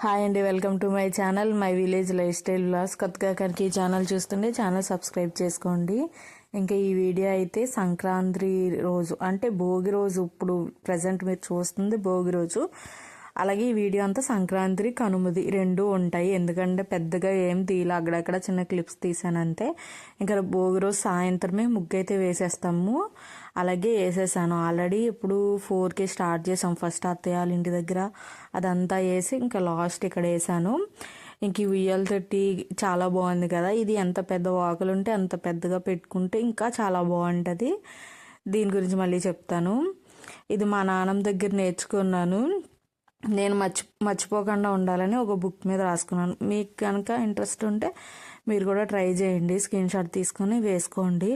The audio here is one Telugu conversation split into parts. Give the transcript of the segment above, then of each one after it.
హాయ్ అండి, welcome to my channel my village life style vlogs. కొత్తగా కనుక ఈ ఛానల్ చూస్తుంటే ఛానల్ సబ్స్క్రైబ్ చేసుకోండి. ఇంకా ఈ వీడియో అయితే సంక్రాంతి రోజు అంటే భోగి రోజు, ఇప్పుడు ప్రజెంట్ మీరు చూస్తుంది భోగి రోజు. అలాగే ఈ వీడియో అంతా సంక్రాంతి కనుమది రెండు ఉంటాయి, ఎందుకంటే పెద్దగా ఏం తీయాలి, అక్కడక్కడ చిన్న క్లిప్స్ తీసాను అంతే. ఇంకా భోగి రోజు సాయంత్రమే ముగ్గు అయితే వేసేస్తాము. అలాగే వేసేసాను ఆల్రెడీ. ఇప్పుడు 4కి స్టార్ట్ చేసాం. ఫస్ట్ అత్తయ్య వాళ్ళ ఇంటి దగ్గర అదంతా వేసి ఇంకా లాస్ట్ ఇక్కడ వేసాను. ఇంక ఈ ఉయ్యాల తొట్టి చాలా బాగుంది కదా. ఇది ఎంత పెద్ద వాకులు ఉంటే అంత పెద్దగా పెట్టుకుంటే ఇంకా చాలా బాగుంటుంది. దీని గురించి మళ్ళీ చెప్తాను. ఇది మా నాన్నమ్మ దగ్గర నేర్చుకున్నాను. నేను మర్చిపోకుండా ఉండాలని ఒక బుక్ మీద రాసుకున్నాను. మీకు కనుక ఇంట్రెస్ట్ ఉంటే మీరు కూడా ట్రై చేయండి, స్క్రీన్ షాట్ తీసుకొని వేసుకోండి.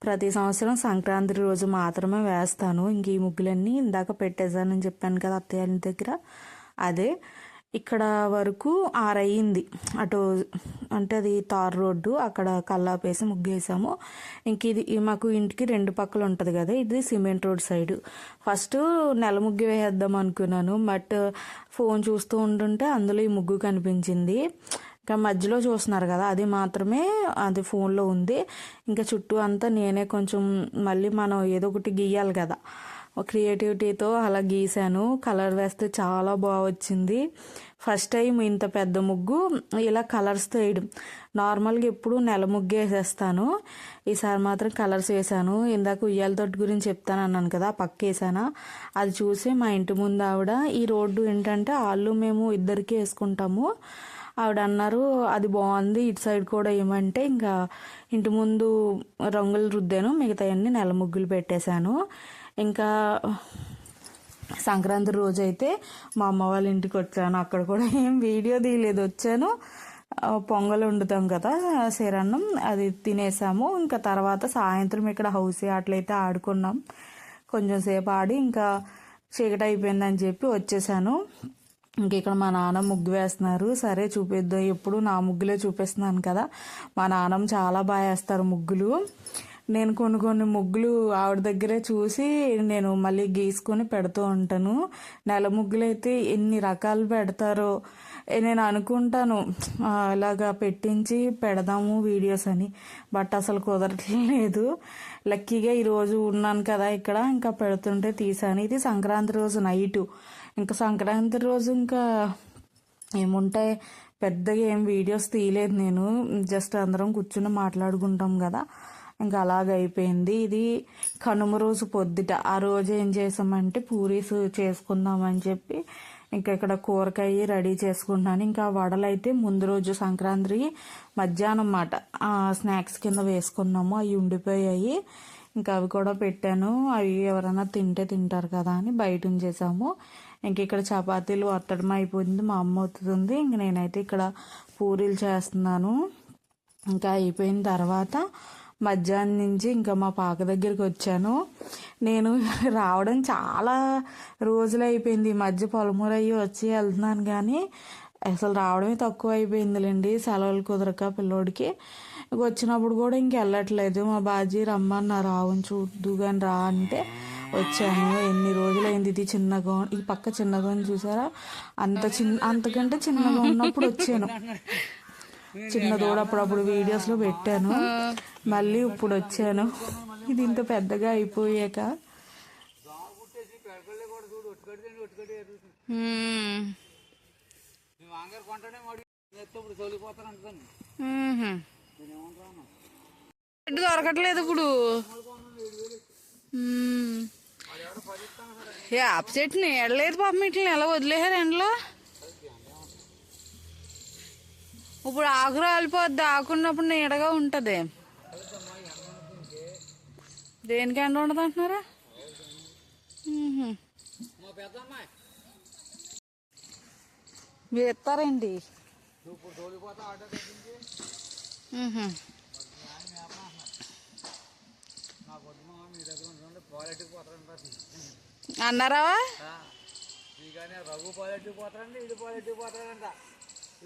ప్రతి సంవత్సరం సంక్రాంతి రోజు మాత్రమే వేస్తాను. ఇంక ఈ ముగ్గులన్నీ ఇందాక పెట్టేశానని చెప్పాను కదా అత్తయ్య దగ్గర, అదే. ఇక్కడ వరకు 6 అయ్యింది. అటు అంటే అది తార్ రోడ్డు, అక్కడ కల్లాపేసి ముగ్గేసాము. ఇంక ఇది మాకు ఇంటికి 2 పక్కలు ఉంటుంది కదా, ఇది సిమెంట్ రోడ్ సైడ్. ఫస్ట్ నెల ముగ్గు వేసేద్దాం అనుకున్నాను, బట్ ఫోన్ చూస్తూ ఉంటుంటే అందులో ఈ ముగ్గు కనిపించింది. ఇంకా మధ్యలో చూస్తున్నారు కదా, అది మాత్రమే అది ఫోన్లో ఉంది. ఇంకా చుట్టూ అంతా నేనే కొంచెం మళ్ళీ మనం ఏదో ఒకటి గీయాలి కదా, క్రియేటివిటీతో అలా గీసాను. కలర్ వేస్తే చాలా బాగా వచ్చింది. ఫస్ట్ టైం ఇంత పెద్ద ముగ్గు ఇలా కలర్స్తో వేయడం. నార్మల్గా ఎప్పుడు నెల ముగ్గు వేసేస్తాను, ఈసారి మాత్రం కలర్స్ వేసాను. ఇందాక ఉయ్యాల తొట్టి గురించి చెప్తాను అన్నాను కదా, పక్క వేసాను. అది చూసి మా ఇంటి ముందు ఆవిడ, ఈ రోడ్డు ఏంటంటే వాళ్ళు మేము ఇద్దరికి వేసుకుంటాము, ఆవిడ అన్నారు అది బాగుంది ఇటు సైడ్ కూడా ఏమంటే ఇంకా ఇంటి ముందు రంగులు రుద్దాను, మిగతాయన్నీ నెల ముగ్గులు పెట్టేశాను. ఇంకా సంక్రాంతి రోజు అయితే మా అమ్మ వాళ్ళ ఇంటికి వచ్చాను. అక్కడ కూడా ఏం వీడియో తీయలేదు, వచ్చాను. పొంగల్ వండుతాం కదా శరన్నం, అది తినేసాము. ఇంకా తర్వాత సాయంత్రం ఇక్కడ హౌస్ అట్లయితే ఆడుకున్నాం. కొంచెం సేపు ఆడి ఇంకా చీకటి అయిపోయిందని చెప్పి వచ్చేసాను. ఇంక ఇక్కడ మా నాన్న ముగ్గు వేస్తున్నారు. సరే చూపిద్దాం, ఎప్పుడు నా ముగ్గులే చూపిస్తున్నాను కదా. మా నాన్నమ్మ చాలా బాగా వేస్తారు ముగ్గులు. నేను కొన్ని ముగ్గులు ఆవిడ దగ్గరే చూసి నేను మళ్ళీ గీసుకొని పెడుతూ ఉంటాను. నెల ముగ్గులు అయితే ఎన్ని రకాలు పెడతారో నేను అనుకుంటాను, ఇలాగా పెట్టించి పెడదాము వీడియోస్ అని, బట్ అసలు కుదరట్లేదు. లక్కీగా ఈరోజు ఉన్నాను కదా ఇక్కడ, ఇంకా పెడుతుంటే తీసాను. ఇది సంక్రాంతి రోజు నైటు. ఇంకా సంక్రాంతి రోజు ఇంకా ఏముంటాయి, పెద్దగా ఏం వీడియోస్ తీయలేదు నేను, జస్ట్ అందరం కూర్చుని మాట్లాడుకుంటాం కదా, ఇంకా అలాగ అయిపోయింది. ఇది కనుమ రోజు పొద్దుట. ఆ రోజు ఏం చేసామంటే పూరీస్ చేసుకుందామని చెప్పి ఇంకా ఇక్కడ కూరకాయ రెడీ చేసుకుంటున్నాను. ఇంకా వడలు అయితే ముందు రోజు సంక్రాంతి మధ్యాహ్నం మాట స్నాక్స్ కింద వేసుకున్నాము, అవి ఉండిపోయాయి. ఇంకా అవి కూడా పెట్టాను, అవి ఎవరైనా తింటే తింటారు కదా అని బయట ఉంచేసాము. ఇంక ఇక్కడ చపాతీలు ఒత్తడం అయిపోయింది, మా అమ్మ ఒత్తుతుంది. ఇంక నేనైతే ఇక్కడ పూరీలు చేస్తున్నాను. ఇంకా అయిపోయిన తర్వాత మధ్యాహ్నం నుంచి ఇంకా మా పాక దగ్గరికి వచ్చాను. నేను రావడం చాలా రోజులు అయిపోయింది, ఈ మధ్య పొలమూరు అయ్యి వచ్చి వెళ్తున్నాను కానీ అసలు రావడమే తక్కువ అయిపోయిందిలేండి, సెలవులు కుదరక పిల్లోడికి. వచ్చినప్పుడు కూడా ఇంక వెళ్ళట్లేదు. మా బాజీ రమ్మన్నా, రావుని చూద్దు కానీ రా అంటే వచ్చాను. ఎన్ని రోజులైంది. ఇది చిన్నగా, ఈ పక్క చిన్నగా చూసారా, అంతకంటే చిన్నగా ఉన్నప్పుడు వచ్చాను. చిన్నదోడు అప్పుడప్పుడు వీడియోస్లో పెట్టాను, మళ్ళీ ఇప్పుడు వచ్చాను. ఇది ఇంత పెద్దగా అయిపోయాక. దొరకట్లేదు ఇప్పుడు. యాప్ చెట్టుని ఎడలేదు పాపం, ఇట్లని ఎలా వదిలేసారు ఎండలో. ఇప్పుడు ఆకు రాలిపోద్ది, ఆకున్నప్పుడు నీడగా ఉంటుంది. దేనికి ఎండ ఉండదు అంటున్నారా? మీరు ఇస్తారండి? అన్నారా? రఘు పాలెట్టుకు పోతారండి, ఇటు పాలెట్టుకు పోతారంట.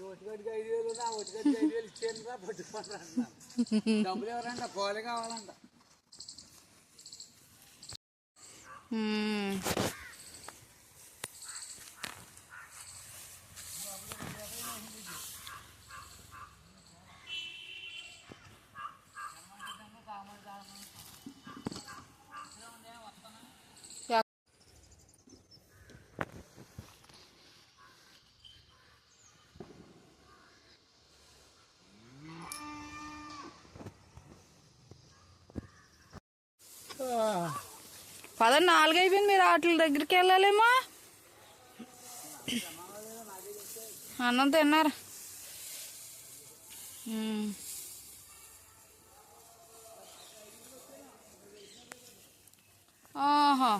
ఒట్టుగడికి 5,000, నా ఒట్టుగడికి 5,000 ఇచ్చేయండి రా, పట్టుకుంటారంట. డబ్బులు ఎవరంట, కోలే కావాలంట. పదండి 4 అయిపోయింది, మీరు వాటి దగ్గరికి వెళ్ళాలేమో. అన్నం తిన్నారు. ఆహా.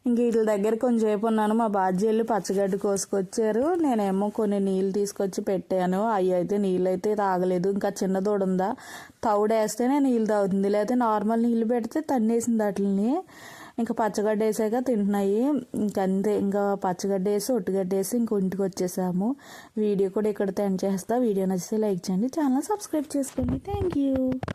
ఇంక వీటి దగ్గర కొంచెంసేపు ఉన్నాను. మా బాధ్యులు పచ్చగడ్డి కోసుకొచ్చారు. నేనేమో కొన్ని నీళ్ళు తీసుకొచ్చి పెట్టాను. అవి అయితే నీళ్ళు అయితే తాగలేదు. ఇంకా చిన్న దూడ ఉందా, తౌడేస్తేనే నీళ్ళు తాగుతుంది, లేకపోతే నార్మల్ నీళ్ళు పెడితే తన్నేసింది వాటిని. ఇంకా పచ్చగడ్డ వేసాక తింటున్నాయి. ఇంకంతే, ఇంకా పచ్చగడ్డ వేసి ఒట్టిగడ్డ వేసి ఇంక ఇంటికి వచ్చేసాము. వీడియో కూడా ఇక్కడ ఎండ్ చేస్తా. వీడియో నచ్చితే లైక్ చేయండి, ఛానల్ సబ్స్క్రైబ్ చేసుకోండి. Thank you.